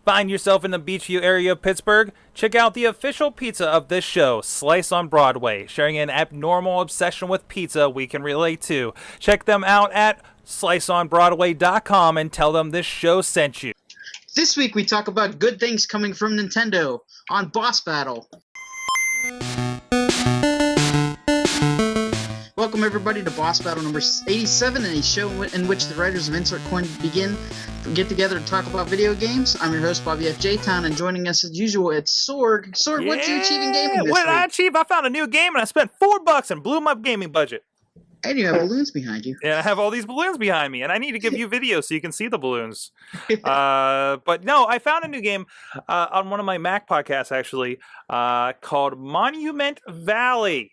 Find yourself in the Beachview area of Pittsburgh? Check out the official pizza of this show, Slice on Broadway, sharing an abnormal obsession with pizza we can relate to. Check them out at sliceonbroadway.com and tell them this show sent you. This week we talk about good things coming from Nintendo on Boss Battle. Welcome everybody to Boss Battle number 87, a show in which the writers of Insert Coin get together to talk about video games. I'm your host, Bobby F. J-Town, and joining us as usual, it's Sorg. Sorg, what did you achieve in gaming this week? What did I achieve? I found a new game and I spent $4 and blew my gaming budget. And you have balloons behind you. And I have all these balloons behind me, and I need to give you video so you can see the balloons. But no, I found a new game on one of my Mac podcasts, actually, called Monument Valley.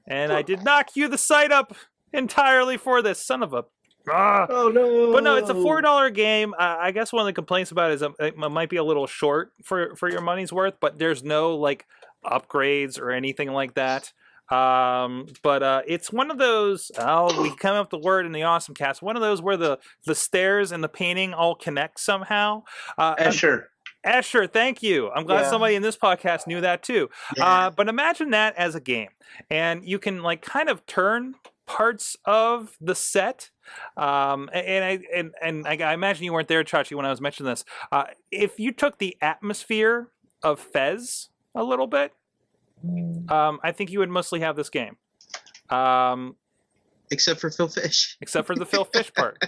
And I did not queue the site up entirely for this, son of a... Oh, no. But no, it's a $4 game. I guess one of the complaints about it is it might be a little short for your money's worth, but there's no, like, upgrades or anything like that. But it's one of those, we come up with the word in the Awesome Cast, one of those where the stairs and the painting all connect somehow. Escher, thank you. I'm glad somebody in this podcast knew that too. Yeah. But imagine that as a game, and you can like kind of turn parts of the set. And I imagine you weren't there, Chachi, when I was mentioning this. If you took the atmosphere of Fez a little bit, I think you would mostly have this game. Except for Phil Fish. Except for the Phil Fish part.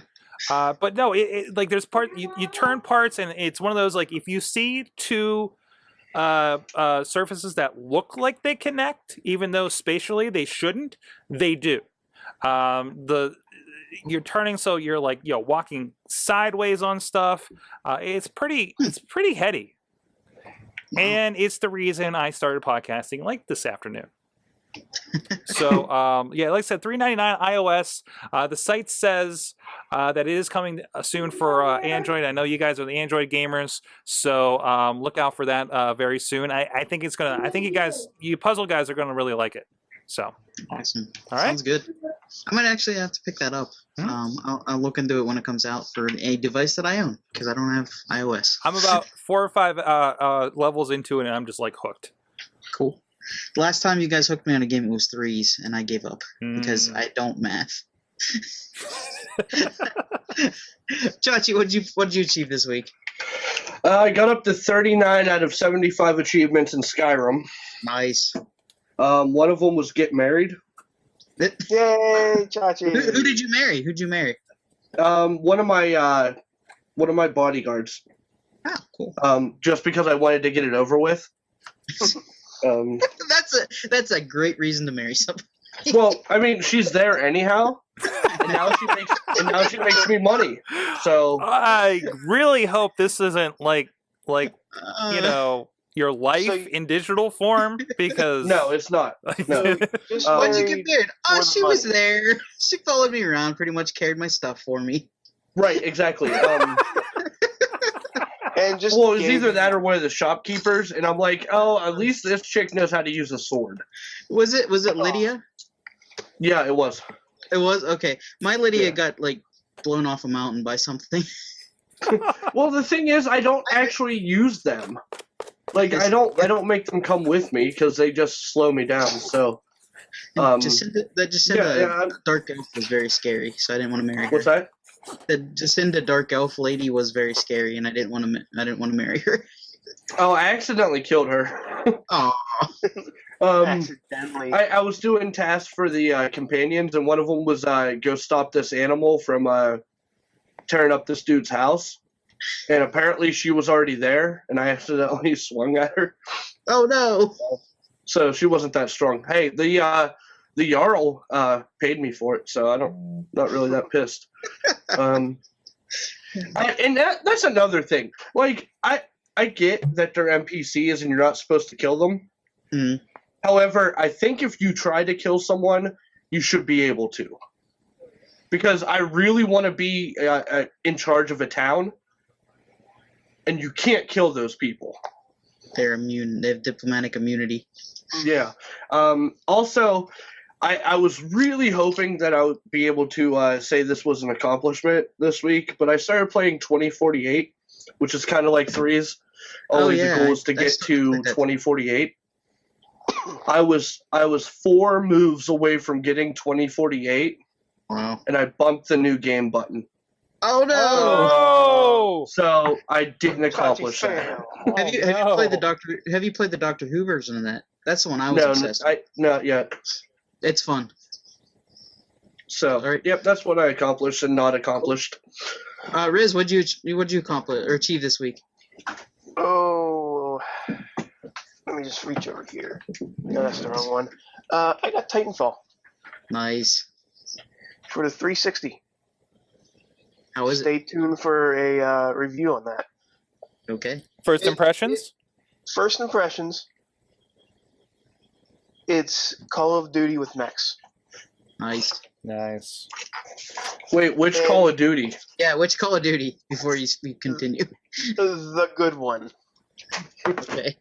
But no, like there's part you turn parts, and it's one of those like if you see two surfaces that look like they connect, even though spatially they shouldn't, they do. You're turning, so you're like walking sideways on stuff. It's pretty heady. And it's the reason I started podcasting like this afternoon. So, like I said, $3.99 iOS. The site says that it is coming soon for Android. I know you guys are the Android gamers, so look out for that very soon. I think it's gonna. I think you puzzle guys are gonna really like it. So awesome. All right. Sounds good. I might actually have to pick that up. I'll look into it when it comes out for a device that I own, because I don't have iOS. I'm about 4 or 5 levels into it, and I'm just like hooked. Cool. The last time you guys hooked me on a game, it was threes, and I gave up because I don't math. Chachi, what did you achieve this week? I got up to 39 out of 75 achievements in Skyrim. Nice. One of them was get married. Yay, Chachi! Who did you marry? Who'd you marry? One of my bodyguards. Ah, cool. Just because I wanted to get it over with. That's a great reason to marry somebody. Well, I mean, she's there anyhow, and now she makes me money. So I really hope this isn't like your life in digital form, because no, it's not. No. Why'd you get married? Oh, she was there. She followed me around, pretty much carried my stuff for me. Right, exactly. And just it was either that or one of the shopkeepers, and I'm like, oh, at least this chick knows how to use a sword. Was it Lydia? Yeah, it was. It was? Okay. My Lydia got like blown off a mountain by something. Well, the thing is, I don't actually use them. Like, I don't make them come with me because they just slow me down. So, Jacinda Dark Elf was very scary, so I didn't want to marry her. What's that? The Jacinda Dark Elf lady was very scary, and I didn't want to marry her. Oh, I accidentally killed her. Oh. Accidentally. I was doing tasks for the companions, and one of them was go stop this animal from tearing up this dude's house. And apparently she was already there, and I accidentally swung at her. Oh no! So she wasn't that strong. Hey, the Jarl paid me for it, so not really that pissed. And that's another thing. Like, I get that they're NPCs and you're not supposed to kill them. Mm-hmm. However, I think if you try to kill someone, you should be able to. Because I really want to be in charge of a town, and you can't kill those people. They're immune. They have diplomatic immunity. Yeah. Also, I was really hoping that I would be able to say this was an accomplishment this week, but I started playing 2048, which is kind of like Threes. Oh, Only yeah, the goal is to I get started to with that. 2048. I was 4 moves away from getting 2048, Wow. and I bumped the new game button. Oh no! Oh, So I didn't Chachi accomplish that. fail. Have you played the Doctor? Have you played the Doctor Who version of that? That's the one I was obsessed with. Not yet. It's fun. So, Alright. yep, that's what I accomplished and not accomplished. Rizz, what'd you accomplish or achieve this week? Oh, let me just reach over here. No, that's the wrong one. I got Titanfall Nice. for the 360. How is it? Stay tuned for a review on that. Okay. first impressions. First impressions, it's Call of Duty with mechs. Nice. Nice. Wait, which Call of Duty? Yeah. Which Call of Duty? Before you continue. The good one. Okay.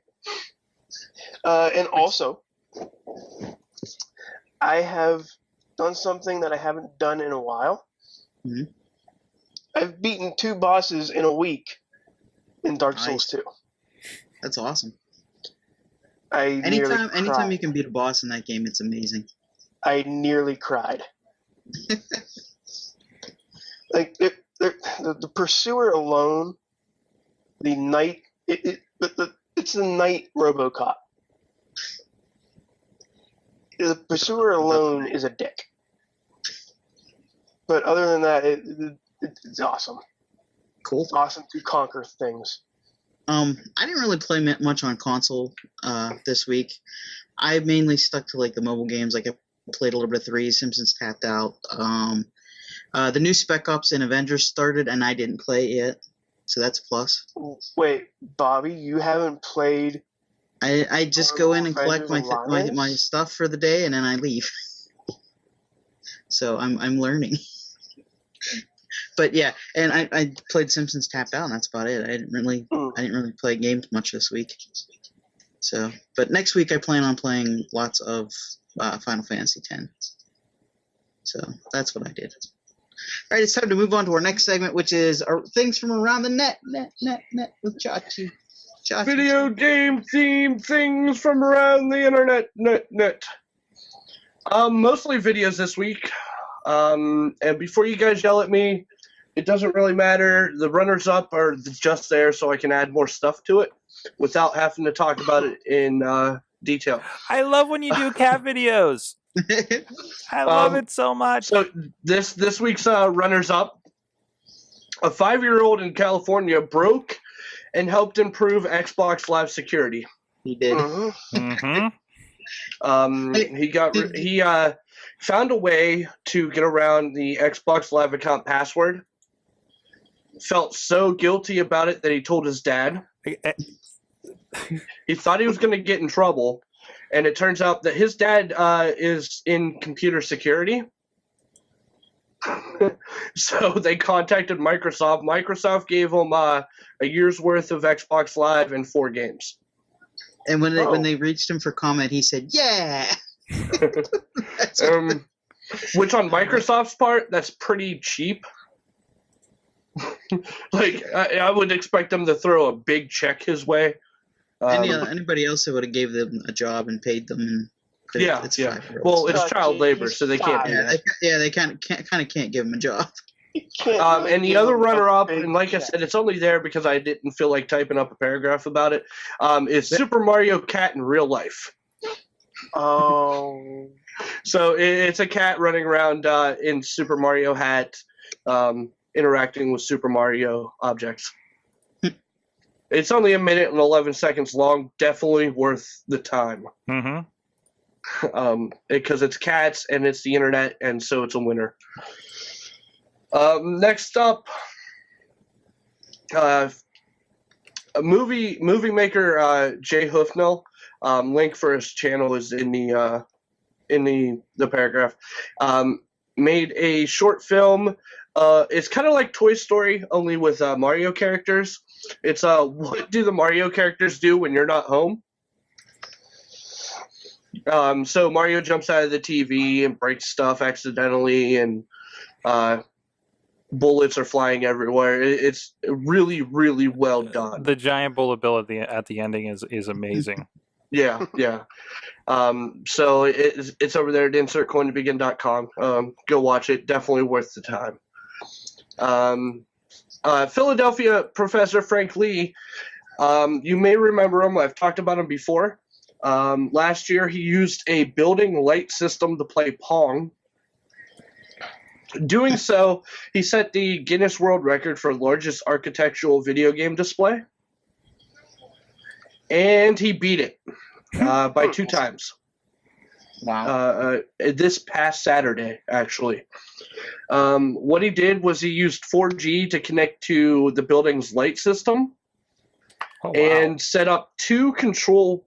And also, I have done something that I haven't done in a while. Mhm. I've beaten 2 bosses in a week in Dark Nice. Souls 2. That's awesome. I Anytime nearly you can beat a boss in that game, it's amazing. I nearly cried. Like the Pursuer alone, the night it's the night RoboCop. The Pursuer alone is a dick. But other than that, it's awesome. Cool. It's awesome to conquer things. I didn't really play much on console this week. I mainly stuck to like the mobile games. Like I played a little bit of Threes, Simpsons Tapped Out. The new Spec Ops and Avengers started, and I didn't play it yet, so that's a plus. Wait, Bobby, you haven't played? I just go in and collect Avengers my Alliance? stuff for the day, and then I leave. So I'm learning. But yeah, and I played Simpsons Tapped Out, and that's about it. I didn't really play games much this week. So, but next week I plan on playing lots of Final Fantasy X. So that's what I did. All right, it's time to move on to our next segment, which is our things from around the net with Chachi. Video game themed things from around the internet. Net. Mostly videos this week. And before you guys yell at me, it doesn't really matter. The runners-up are just there so I can add more stuff to it without having to talk about it in detail. I love when you do cat videos. I love it so much. So this week's runners-up, a 5-year-old in California broke and helped improve Xbox Live security. He did. Mm-hmm. He found a way to get around the Xbox Live account password. Felt so guilty about it that he told his dad. He thought he was going to get in trouble, and it turns out that his dad is in computer security. So they contacted Microsoft. Microsoft gave him a year's worth of Xbox Live and 4 games. And when they reached him for comment, he said, "Yeah." Which on Microsoft's part, that's pretty cheap. Like I would expect them to throw a big check his way. Anybody else that would have gave them a job and paid them. It's 5-year-olds. Well, it's child labor, so they can't do that. They can't give him a job. And the other runner-up, and like I said, it's only there because I didn't feel like typing up a paragraph about it, is Super Mario Cat in real life. Oh. So it's a cat running around in Super Mario hat, interacting with Super Mario objects. It's only 1 minute and 11 seconds long. Definitely worth the time. Mm-hmm. Because it's cats and it's the internet, and so it's a winner. Next up, a movie maker Jay Hoofnell. Link for his channel is in the paragraph. Made a short film. It's kind of like Toy Story, only with Mario characters. It's what do the Mario characters do when you're not home? So Mario jumps out of the TV and breaks stuff accidentally, and bullets are flying everywhere. It's really, really well done. The giant bullet bill at the ending is amazing. Yeah. So it's over there at insertcointobegin.com. Go watch it. Definitely worth the time. Philadelphia professor Frank Lee. You may remember him. I've talked about him before. Last year, he used a building light system to play Pong. Doing so, he set the Guinness World Record for largest architectural video game display. And he beat it by 2 times. Wow. This past Saturday, actually. What he did was he used 4G to connect to the building's light system. Oh, wow. And set up 2 control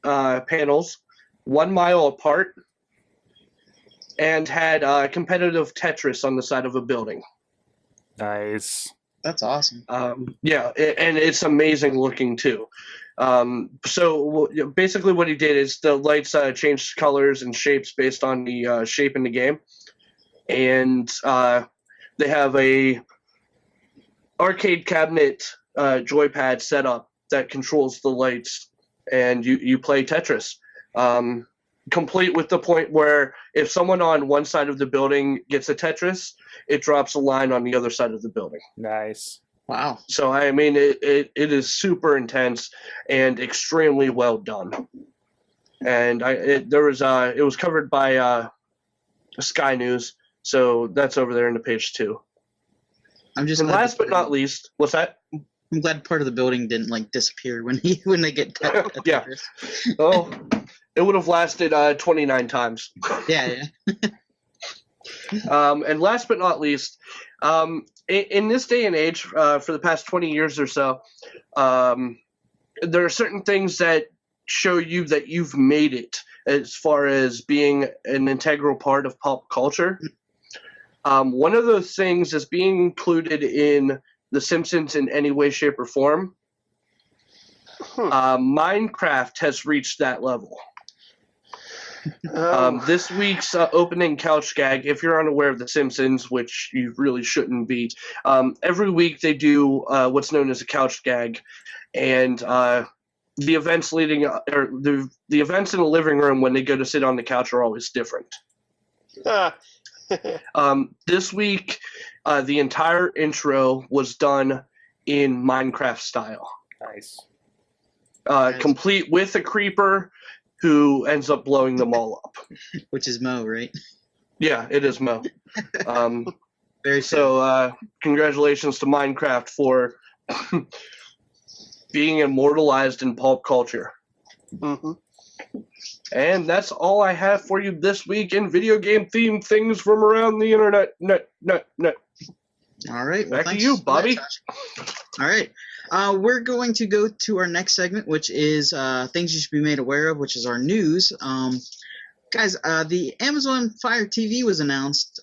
panels 1 mile apart, and had competitive Tetris on the side of a building. Nice. That's awesome. And it's amazing looking too. So basically what he did is the lights changed colors and shapes based on the shape in the game. And they have a arcade cabinet joypad set up that controls the lights, and you play Tetris. Complete with the point where if someone on one side of the building gets a Tetris, it drops a line on the other side of the building. Nice. Wow. So, I mean, it is super intense and extremely well done. And it was covered by Sky News, so that's over there in the page 2. I'm just and last but not least, what's that? I'm glad part of the building didn't disappear when they get yeah. Oh, it would have lasted 29 times. Yeah. And last but not least, in this day and age, for the past 20 years or so, there are certain things that show you that you've made it as far as being an integral part of pop culture. One of those things is being included in The Simpsons in any way, shape, or form. Minecraft has reached that level. This week's opening couch gag, if you're unaware of The Simpsons, which you really shouldn't be, every week they do what's known as a couch gag, and the events the events in the living room when they go to sit on the couch are always different. This week, the entire intro was done in Minecraft style. Nice. Complete with a creeper who ends up blowing them all up. Which is Mo, right? Yeah, it is Mo. Very so, congratulations to Minecraft for being immortalized in pulp culture. Mm-hmm. And that's all I have for you this week in video game themed things from around the internet. All right. Well, back to you, Bobby. All right. We're going to go to our next segment, which is things you should be made aware of, which is our news. Guys, the Amazon Fire TV was announced,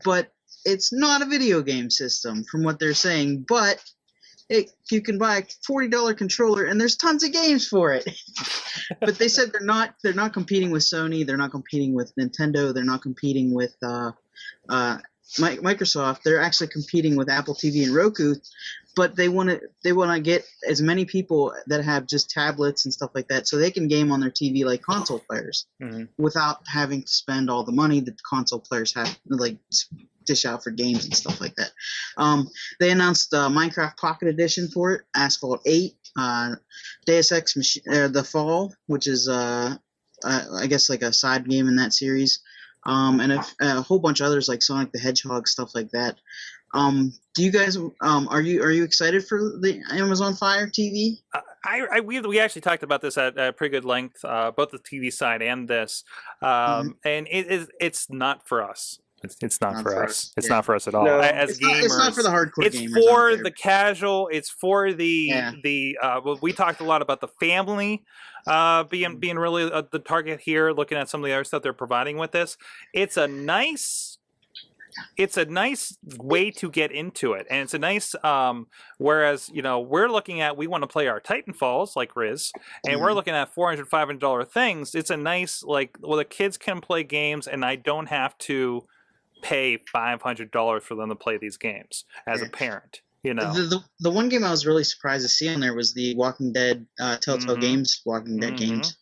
but it's not a video game system from what they're saying, but you can buy a $40 controller, and there's tons of games for it. But they said they're not competing with Sony, they're not competing with Nintendo, they're not competing with Microsoft. They're actually competing with Apple TV and Roku. But they want to get as many people that have just tablets and stuff like that, so they can game on their TV like console players, without having to spend all the money that the console players have, dish out for games and stuff like that. They announced Minecraft Pocket Edition for it, Asphalt 8, Deus Ex The Fall, which is I guess like a side game in that series, and a whole bunch of others like Sonic the Hedgehog, stuff like that. Do you guys are you excited for the Amazon Fire TV? We actually talked about this at pretty good length, both the TV side and this, and it's not for us. It's not for us. It's not for us at all. No. As gamers, it's not for the hardcore gamers. It's for the casual. It's for the well, we talked a lot about the family being really the target here. Looking at some of the other stuff they're providing with this, it's a nice way to get into it, and it's a nice whereas we're looking at, we want to play our Titanfalls like Rizz, and we're looking at $400, $500 things. It's a nice the kids can play games, and I don't have to pay $500 for them to play these games as a parent. You know, the one game I was really surprised to see on there was the Walking Dead Telltale Games Walking Dead games.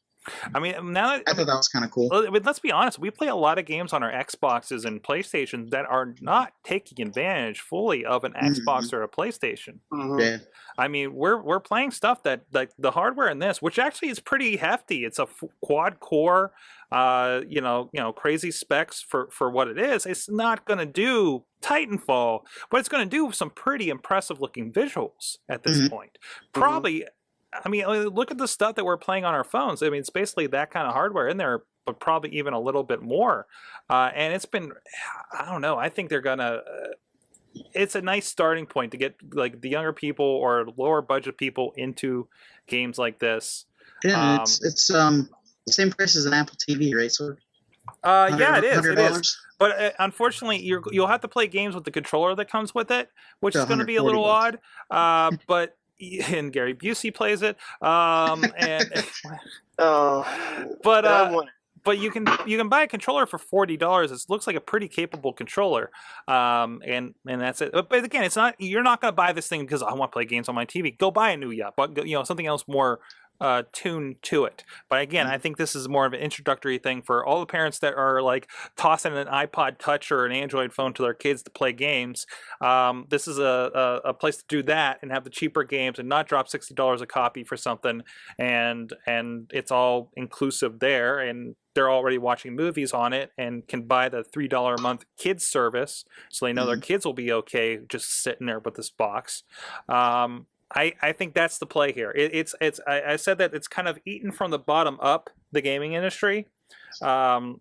I mean, now I thought that was kind of cool. But let's be honest, we play a lot of games on our Xboxes and PlayStations that are not taking advantage fully of an Xbox or a PlayStation. Yeah. I mean, we're playing stuff that, like, the hardware in this, which actually is pretty hefty. It's a quad core, crazy specs for what it is. It's not going to do Titanfall, but it's going to do some pretty impressive looking visuals at this point. Probably. I mean, look at the stuff that we're playing on our phones. I mean, it's basically that kind of hardware in there, but probably even a little bit more. And it's been, I don't know, I think they're going to, it's a nice starting point to get, like, the younger people or lower budget people into games like this. Yeah, it's the same price as an Apple TV, right? So, yeah, it is. $100? It is. But unfortunately, you'll have to play games with the controller that comes with it, which is going to be a little odd. But and Gary Busey plays it. But you can buy a controller for $40. It looks like a pretty capable controller, and that's it. But again, it's not. You're not going to buy this thing because I want to play games on my TV. Go buy a new yacht, but something else more tuned to it. But again, I think this is more of an introductory thing for all the parents that are, like, tossing an iPod Touch or an Android phone to their kids to play games. This is a place to do that and have the cheaper games and not drop $60 a copy for something, and it's all inclusive there, and they're already watching movies on it and can buy the $3 a month kids service, so they know their kids will be okay just sitting there with this box. I think that's the play here. I said that it's kind of eaten from the bottom up, the gaming industry, for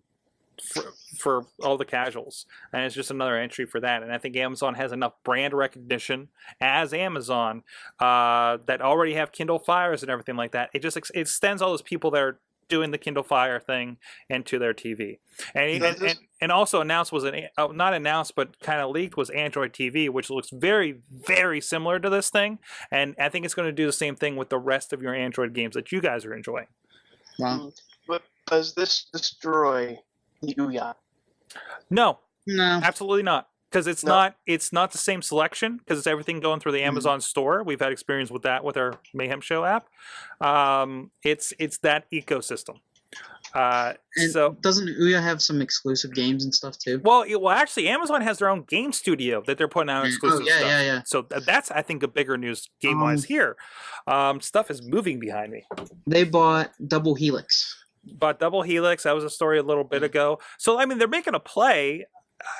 all the casuals, and it's just another entry for that. And I think Amazon has enough brand recognition as Amazon that already have Kindle Fires and everything like that. It just extends all those people that are doing the Kindle Fire thing into their TV. And also announced not announced, but kind of leaked, was Android TV, which looks very, very similar to this thing. And I think it's going to do the same thing with the rest of your Android games that you guys are enjoying. Wow. But does this destroy the Ouya? No, absolutely not. Because it's not the same selection, because it's everything going through the Amazon store. We've had experience with that with our Mayhem Show app. It's that ecosystem. So doesn't Ouya have some exclusive games and stuff too? Well, actually, Amazon has their own game studio that they're putting out exclusive stuff. Yeah. So that's, I think, a bigger news game-wise here. Stuff is moving behind me. They bought Double Helix. That was a story a little bit ago. So, I mean, they're making a play.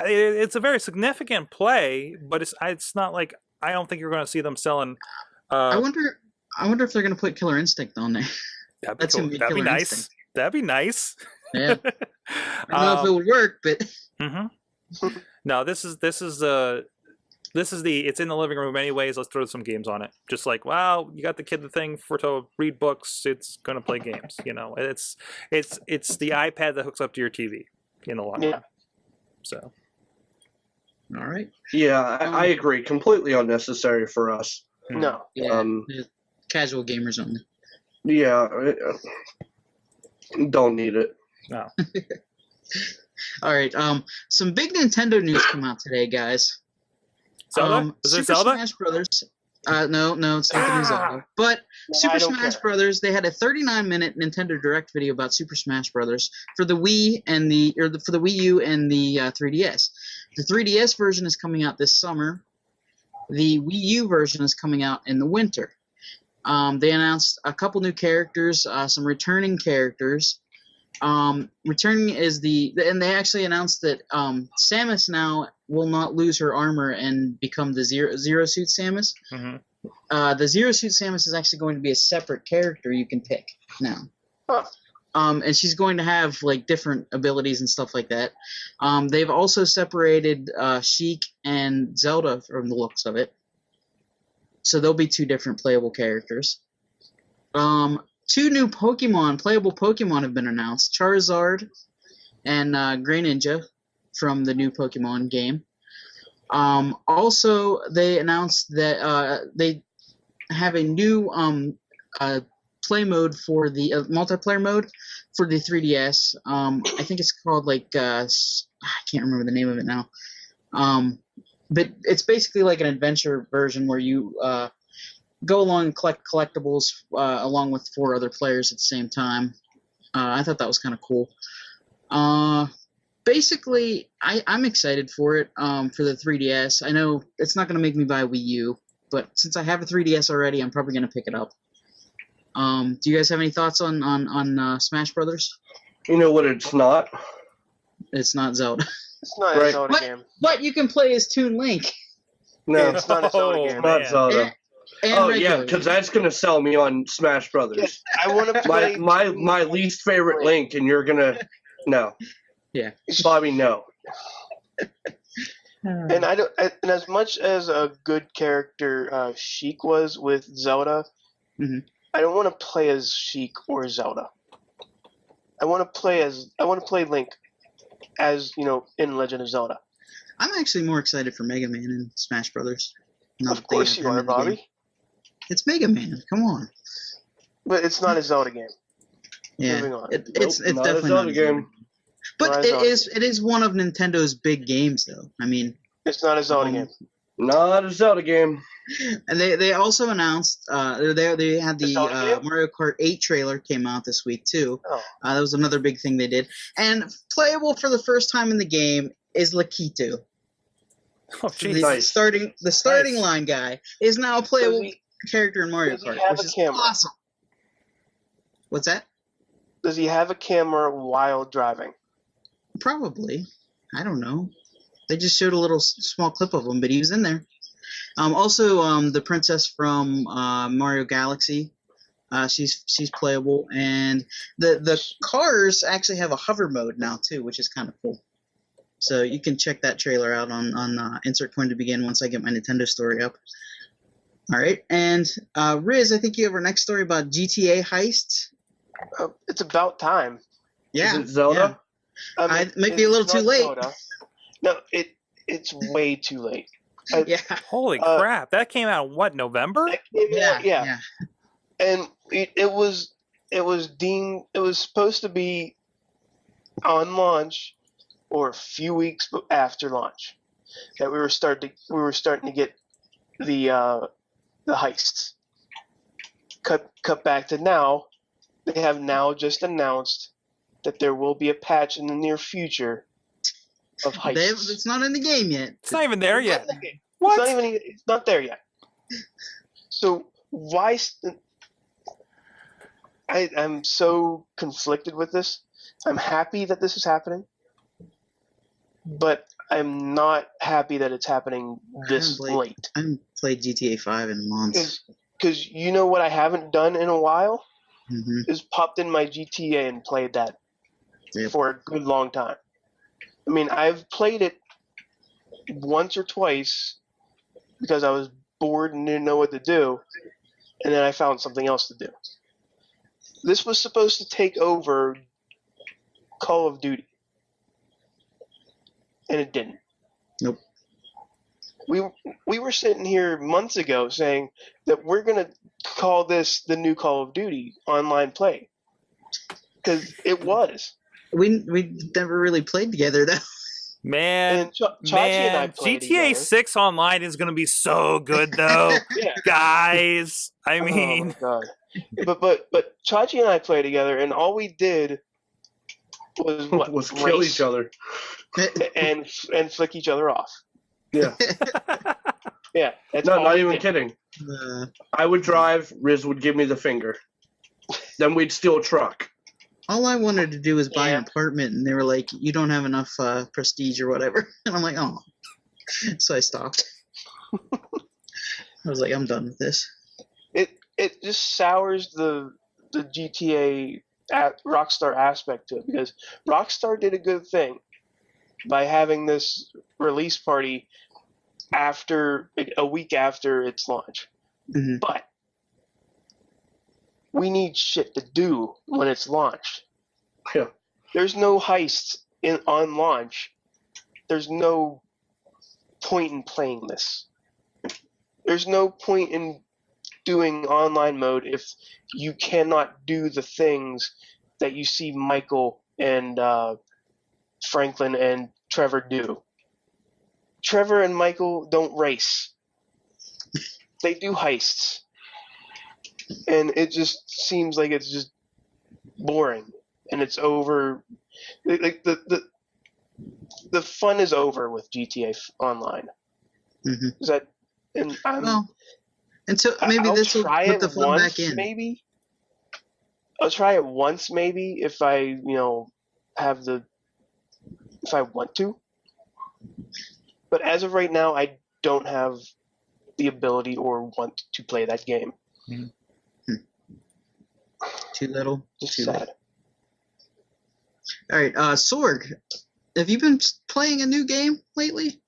It's a very significant play, but it's not like, I don't think you're going to see them selling. I wonder if they're going to put Killer Instinct on there. That'd be cool. That'd be nice. Instinct. That'd be nice. Yeah. I don't know if it would work, but no, this is the it's in the living room anyways. Let's throw some games on it. Just like, wow, you got the kid the thing to read books. It's going to play games. It's the iPad that hooks up to your TV in the long run. So, all right. Yeah, I agree. Completely unnecessary for us. No. Yeah, casual gamers only. Yeah, don't need it. No. All right. Some big Nintendo news come out today, guys. Zelda? Is it Zelda? Smash Brothers. No, it's not the new Zelda. But Super Smash Brothers, they had a 39-minute Nintendo Direct video about Super Smash Brothers for the Wii and for the Wii U and the 3DS. The 3DS version is coming out this summer. The Wii U version is coming out in the winter. They announced a couple new characters, some returning characters. Returning is and they actually announced that Samus now will not lose her armor and become the Zero Suit Samus. The Zero Suit Samus is actually going to be a separate character you can pick now. And she's going to have, like, different abilities and stuff like that. They've also separated Sheik and Zelda from the looks of it. So there'll be two different playable characters. Two new playable Pokemon have been announced. Charizard and Greninja from the new Pokemon game. Also, they announced that they have a new play mode for the multiplayer mode for the 3DS. I think it's called I can't remember the name of it now. But it's basically like an adventure version where you go along and collect collectibles along with 4 other players at the same time. I thought that was kind of cool. Basically, I'm excited for it for the 3DS. I know it's not going to make me buy a Wii U, but since I have a 3DS already, I'm probably going to pick it up. Do you guys have any thoughts on Smash Brothers? You know what it's not? It's not Zelda. It's not a Zelda game. But you can play as Toon Link. No, It's not a Zelda game. it's not Zelda. And Yeah, because that's going to sell me on Smash Brothers. I want to play My least favorite Link, and you're going to... No. Yeah. Bobby, no. And and as much as a good character Sheik was with Zelda, I don't want to play as Sheik or Zelda. I want to play Link as, in Legend of Zelda. I'm actually more excited for Mega Man in Smash Brothers. Of course you are, Bobby. It's Mega Man. Come on. But it's not a Zelda game. Yeah. Moving on. It's not definitely a Zelda not a game. game. But it is one of Nintendo's big games, though. I mean, it's not a Zelda game. Not a Zelda game. And they also announced they had the Zelda game? Mario Kart 8 trailer came out this week too. Oh. That was another big thing they did. And playable for the first time in the game is Lakitu. Oh, geez. The Nice. starting line guy is now a playable character in Mario does he Kart, have which a is camera? awesome. What's that? Does he have a camera while driving? Probably. I don't know. They just showed a little small clip of him, but he was in there. Also, the princess from Mario Galaxy, she's playable, and the cars actually have a hover mode now too, which is kind of cool. So you can check that trailer out on Insert Coin to Begin once I get my Nintendo story up. All right, and Rizz, I think you have our next story about GTA Heists. It's about time. Yeah, Is it Zelda? It might be a little it's too not late. Zelda. No, it's way too late. Yeah, Holy crap! That came out in what, November? Yeah. And it was supposed to be on launch or a few weeks after launch that we were starting to get the heists. Cut back to now. They have now just announced that there will be a patch in the near future of heists. It's not in the game yet. It's not even there yet. What? It's not there yet. So why? I'm so conflicted with this. I'm happy that this is happening, but I'm not happy that it's happening this late. I haven't played GTA 5 in months. Because you know what I haven't done in a while? Mm-hmm. Is popped in my GTA and played that for a good long time. I mean, I've played it once or twice because I was bored and didn't know what to do, and then I found something else to do. This was supposed to take over Call of Duty, and it didn't. Nope. We were sitting here months ago saying that we're going to call this the new Call of Duty online play, because it was. We never really played together though. Man, Chachi and I played GTA together. 6 online is going to be so good, though. Yeah. Guys, I mean... Oh, my God. But Chachi and I played together, and all we did was kill each other. and flick each other off. Yeah. Yeah. That's No, all not we even did. kidding. I would drive, Rizz would give me the finger. Then we'd steal a truck. All I wanted to do was buy an apartment, and they were like, "You don't have enough prestige or whatever." And I'm like, "Oh," so I stopped. I was like, "I'm done with this." It just sours the GTA Rockstar aspect to it, because Rockstar did a good thing by having this release party a week after its launch. Mm-hmm. But we need shit to do when it's launched. Yeah. There's no heists on launch. There's no point in playing this. There's no point in doing online mode if you cannot do the things that you see Michael and Franklin and Trevor do. Trevor and Michael don't race. They do heists. And it just seems like it's just boring. And it's over. Like the fun is over with GTA Online. Mm-hmm. Is that? And until maybe this will put the fun back in. Maybe I'll try it once, maybe if I if I want to. But as of right now, I don't have the ability or want to play that game. Mm-hmm. Too little. Just too sad. Late. All right, Sorg, have you been playing a new game lately?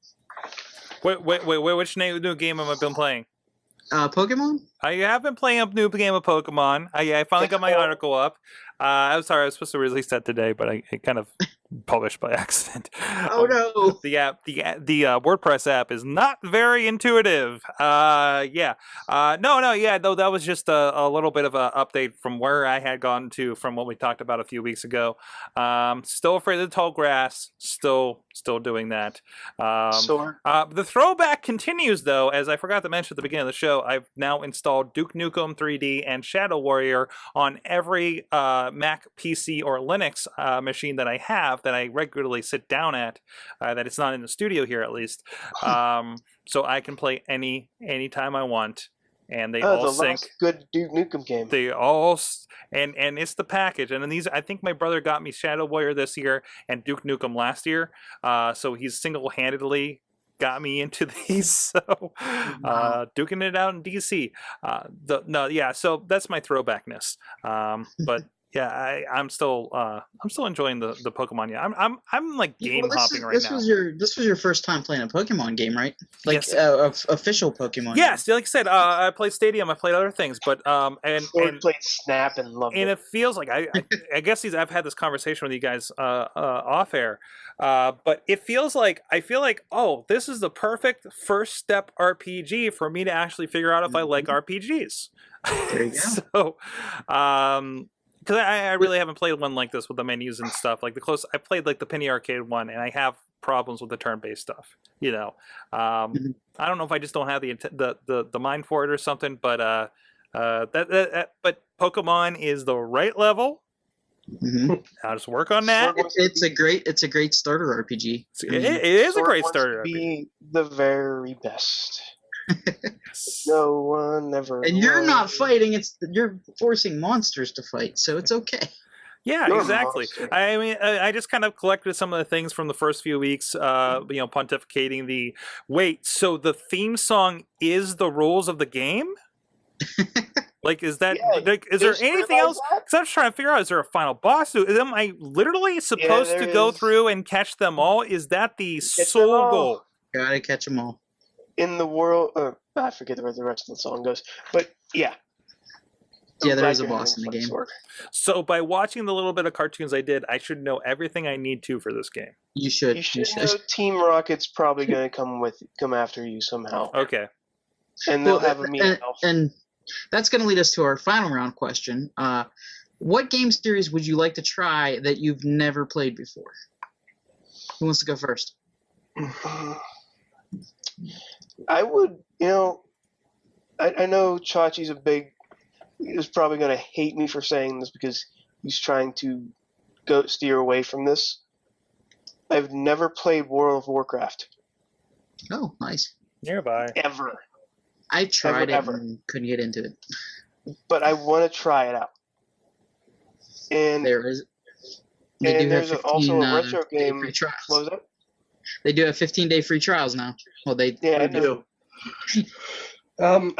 Wait, which new game have I been playing? Pokemon? I have been playing a new game of Pokemon. I finally got my article up. I'm sorry, I was supposed to release that today, but I kind of published by accident. Oh no! The WordPress app is not very intuitive. Though that was just a little bit of an update from where I had gone to from what we talked about a few weeks ago. Still afraid of the tall grass. Still doing that. The throwback continues though, as I forgot to mention at the beginning of the show. I've now installed Duke Nukem 3D and Shadow Warrior on every Mac, PC, or Linux machine that I have that I regularly sit down at. That it's not in the studio here, at least. So I can play anytime I want. And they all sync. Last good Duke Nukem game. They all and it's the package. And then these, I think my brother got me Shadow Warrior this year and Duke Nukem last year. So he's single-handedly got me into these. So duking it out in DC. So that's my throwbackness. But yeah, I'm still enjoying the Pokemon. Yeah, I'm like game hopping right now. This was your first time playing a Pokemon game, right? Like yes. Official Pokemon. Yes, game. Like I said, I played Stadium. I played other things, but and played Snap and loved it. And it feels like I guess I've had this conversation with you guys off air, but it feels like this is the perfect first step RPG for me to actually figure out if I like RPGs. There you go. So. Because I really haven't played one like this with the menus and stuff. Like I played like the Penny Arcade one, and I have problems with the turn-based stuff. I don't know if I just don't have the mind for it or something. But but Pokemon is the right level. Mm-hmm. I'll just work on that. It's a great starter RPG. It is a great starter RPG. Be the very best. No one ever. And you're not fighting; you're forcing monsters to fight, so it's okay. Yeah, exactly. I mean, I just kind of collected some of the things from the first few weeks, pontificating so the theme song is the rules of the game? Like, is that, is there anything else? Because I'm just trying to figure out, is there a final boss? Am I literally supposed to go through and catch them all? Is that the sole goal? Gotta catch them all. In the world, I forget where the rest of the song goes, but yeah. Yeah, there is a boss in the game. So by watching the little bit of cartoons I did, I should know everything I need to for this game. You should. You should know Team Rocket's probably going to come after you somehow. Okay. And they'll have a meeting. And that's going to lead us to our final round question. What game series would you like to try that you've never played before? Who wants to go first? I would, I know Chachi's is probably going to hate me for saying this because he's trying to steer away from this. I've never played World of Warcraft. Oh, nice. Nearby. Ever. I tried it and couldn't get into it. But I want to try it out. And there's also a retro game. Free trials. What was that? They do have 15-day free trials now. Well, they do. Go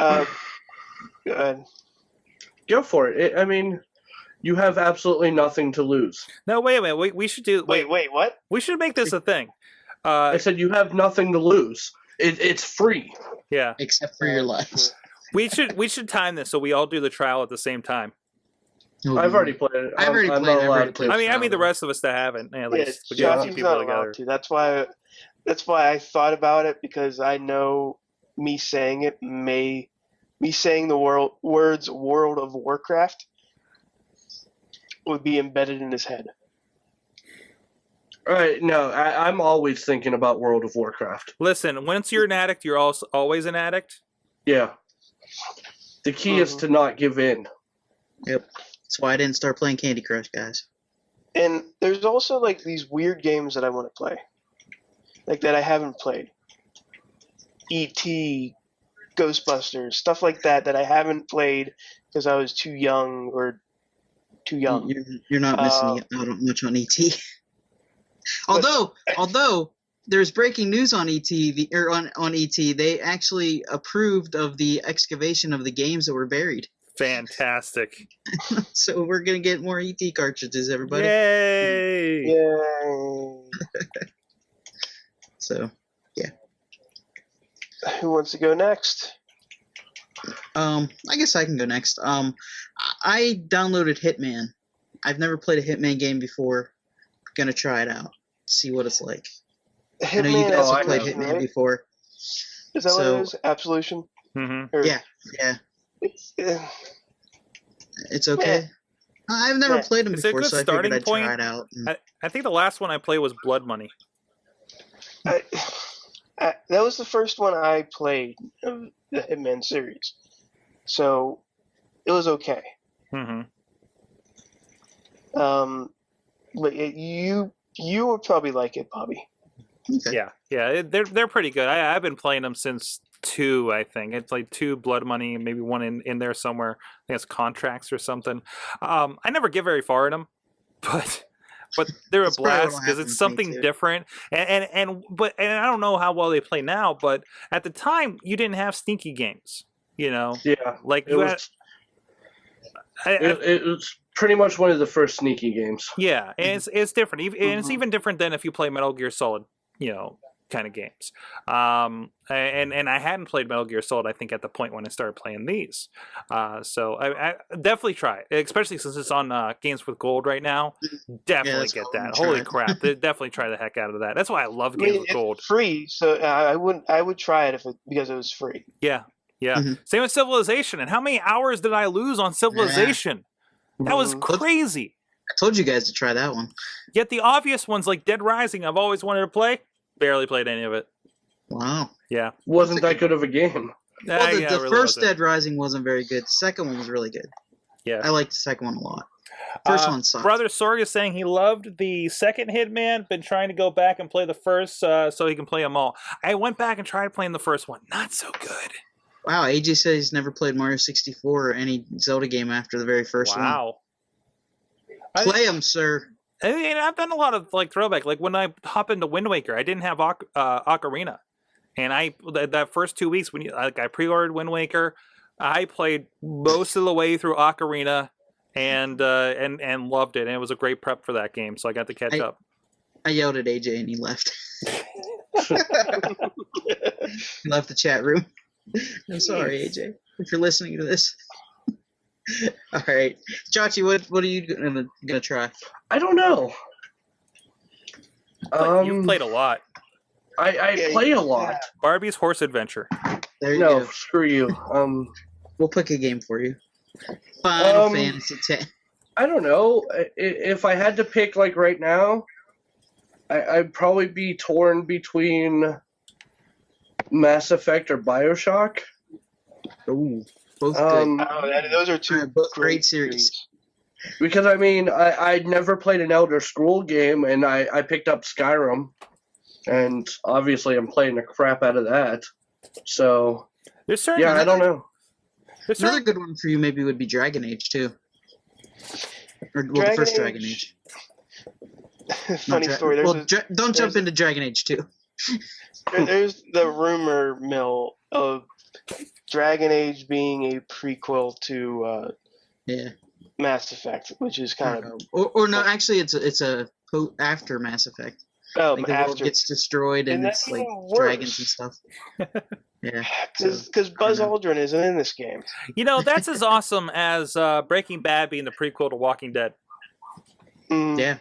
ahead. Go for it. I mean, you have absolutely nothing to lose. No, wait a minute. We should do. Wait, what? We should make this a thing. I said you have nothing to lose. It's free. Yeah. Except for your lives. We should time this so we all do the trial at the same time. I've already played it. I've already played it. I mean, the rest of us that haven't. At least we get some people together. That's why I thought about it, because I know me saying the words World of Warcraft would be embedded in his head. All right, no, I'm always thinking about World of Warcraft. Listen, once you're an addict, you're also always an addict. Yeah. The key is to not give in. Yep. That's why I didn't start playing Candy Crush, guys. And there's also like these weird games that I want to play, like that I haven't played. E.T., Ghostbusters, stuff like that I haven't played because I was too young or too young. You're not missing out on much on E.T. Although there's breaking news on ET, on ET, they actually approved of the excavation of the games that were buried. Fantastic. So we're gonna get more ET cartridges, everybody. Yay! Yay! So, yeah. Who wants to go next? I guess I can go next. I downloaded Hitman. I've never played a Hitman game before. Gonna try it out. See what it's like. Hitman, I know you guys have played Absolution, Hitman right? before. Is that what it is? Absolution? Mm-hmm. Or- Yeah. It's, It's okay. I've never played them It's a before, good so I figured starting I'd point. try it out. I think the last one I played was Blood Money. that was the first one I played of the Hitman series. So, it was okay. Mm-hmm. But you would probably like it, Bobby. Okay. Yeah, they're pretty good. I've been playing them since 2, I think. It's like 2 Blood Money, maybe 1 in there somewhere. I think it's Contracts or something. I never get very far in them, but they're a That's probably blast what'll because happen it's with me, something too. different. And I don't know how well they play now, but at the time you didn't have sneaky games. You know, Yeah. like It you was, had. it was pretty much one of the first sneaky games. Yeah, and it's different. And it's even different than if you play Metal Gear Solid, kind of games. And I hadn't played Metal Gear Solid, I think, at the point when I started playing these. So I definitely try it, especially since it's on Games with Gold right now. Definitely that's get what I'm that. gonna Holy try. crap! Definitely try the heck out of that. That's why I love I mean, Games with Gold. it's free, so I would try it because it was free. Yeah. Mhm. Same with Civilization. And how many hours did I lose on Civilization? That was Mhm. crazy. I told you guys to try that one. Yet the obvious ones like Dead Rising, I've always wanted to play. Barely played any of it. Wow. Yeah. Wasn't that good of a game. Well, the Yeah, it really first wasn't. Dead Rising wasn't very good. The second one was really good. Yeah. I liked the second one a lot. First one sucked. Brother Sorg is saying he loved the second Hitman, been trying to go back and play the first so he can play them all. I went back and tried playing the first one. Not so good. Wow, AJ said he's never played Mario 64 or any Zelda game after the very first one. Wow. Play them, sir. I mean, I've done a lot of like throwback. Like when I hop into Wind Waker, I didn't have Ocarina, and that first 2 weeks when I pre-ordered Wind Waker, I played most of the way through Ocarina, and loved it. And it was a great prep for that game, so I got to catch up. I yelled at AJ and he left. He left the chat room. I'm sorry, AJ, if you're listening to this. All right, Chachi, what are you gonna try? I don't know. You've played a lot. I play a lot. Barbie's Horse Adventure. There you No, go. screw you. We'll pick a game for you. Final Fantasy X. I don't know. If I had to pick like right now, I'd probably be torn between Mass Effect or BioShock. Ooh, both good. Those are two Both great series. Because I mean, I'd never played an Elder Scroll game, and I picked up Skyrim, and obviously I'm playing the crap out of that. So There's certain yeah, I don't know. There's Another certain, good one for you maybe would be Dragon Age too. Or well, the Dragon first Age- Dragon Age. Funny story. There's Well, don't jump into Dragon Age 2. there's the rumor mill of Dragon Age being a prequel to Yeah. Mass Effect, which is kind of Or no, actually, it's a after Mass Effect. Like the world after gets destroyed and And it's that's like even worse. dragons and stuff. Yeah. because Buzz I don't Aldrin isn't in this game. that's as awesome as Breaking Bad being the prequel to Walking Dead. Mm. Yeah.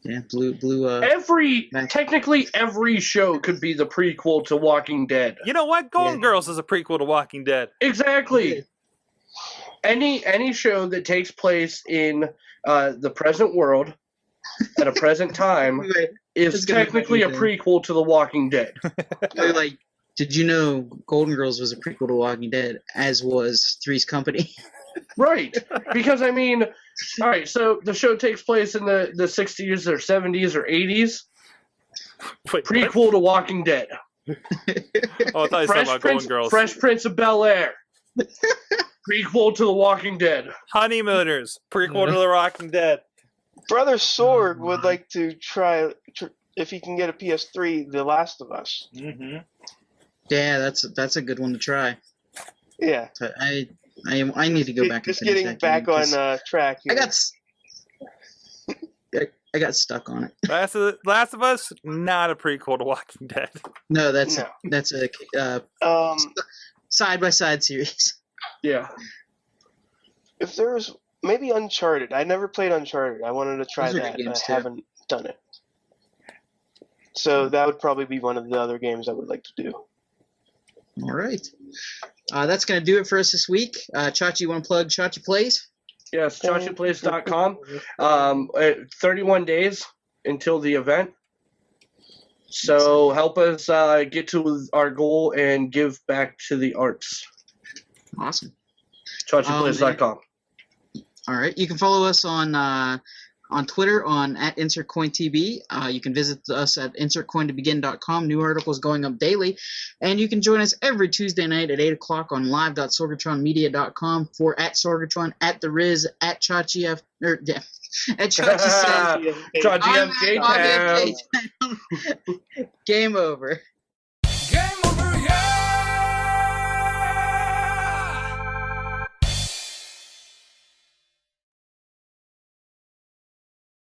Yeah. Blue. Technically every show could be the prequel to Walking Dead. You know what? Golden Yeah. Girls is a prequel to Walking Dead. Exactly. any show that takes place in the present world at a present time Wait, is technically a prequel to The Walking Dead. like, did you know Golden Girls was a prequel to Walking Dead, as was Three's Company? Right. Because, I mean, all right, so the show takes place in the 60s or 70s or 80s. Wait, Prequel to Walking Dead. Oh, I thought you were talking about Golden Girls. Fresh Prince of Bel-Air. Prequel to The Walking Dead. Honeymooners. Prequel to The Walking Dead. Brother Sorg would like to try, if he can get a PS3, The Last of Us. Mm-hmm. Yeah, that's a good one to try. Yeah. I need to go back. Just and finish getting that back game, on track here. I got stuck on it. Last of Us, not a prequel to Walking Dead. No, that's a side by side series. Yeah. If there's maybe Uncharted. I never played Uncharted. I wanted to try Those are that. good games, I too. haven't done it. So that would probably be one of the other games I would like to do. All right. That's going to do it for us this week. Chachi, you want to plug Chachi Plays? Yes, chachiplays.com. 31 days until the event. So help us get to our goal and give back to the arts. Awesome. chachiplays.com. All right. You can follow us on Twitter at InsertCoinTB. You can visit us at InsertCoinToBegin.com. New articles going up daily. And you can join us every Tuesday night at 8 o'clock on live.sorgatronmedia.com for at Sorgatron, at the Rizz, at Chachi at Chachi says. Chachi FJ Town. Game over.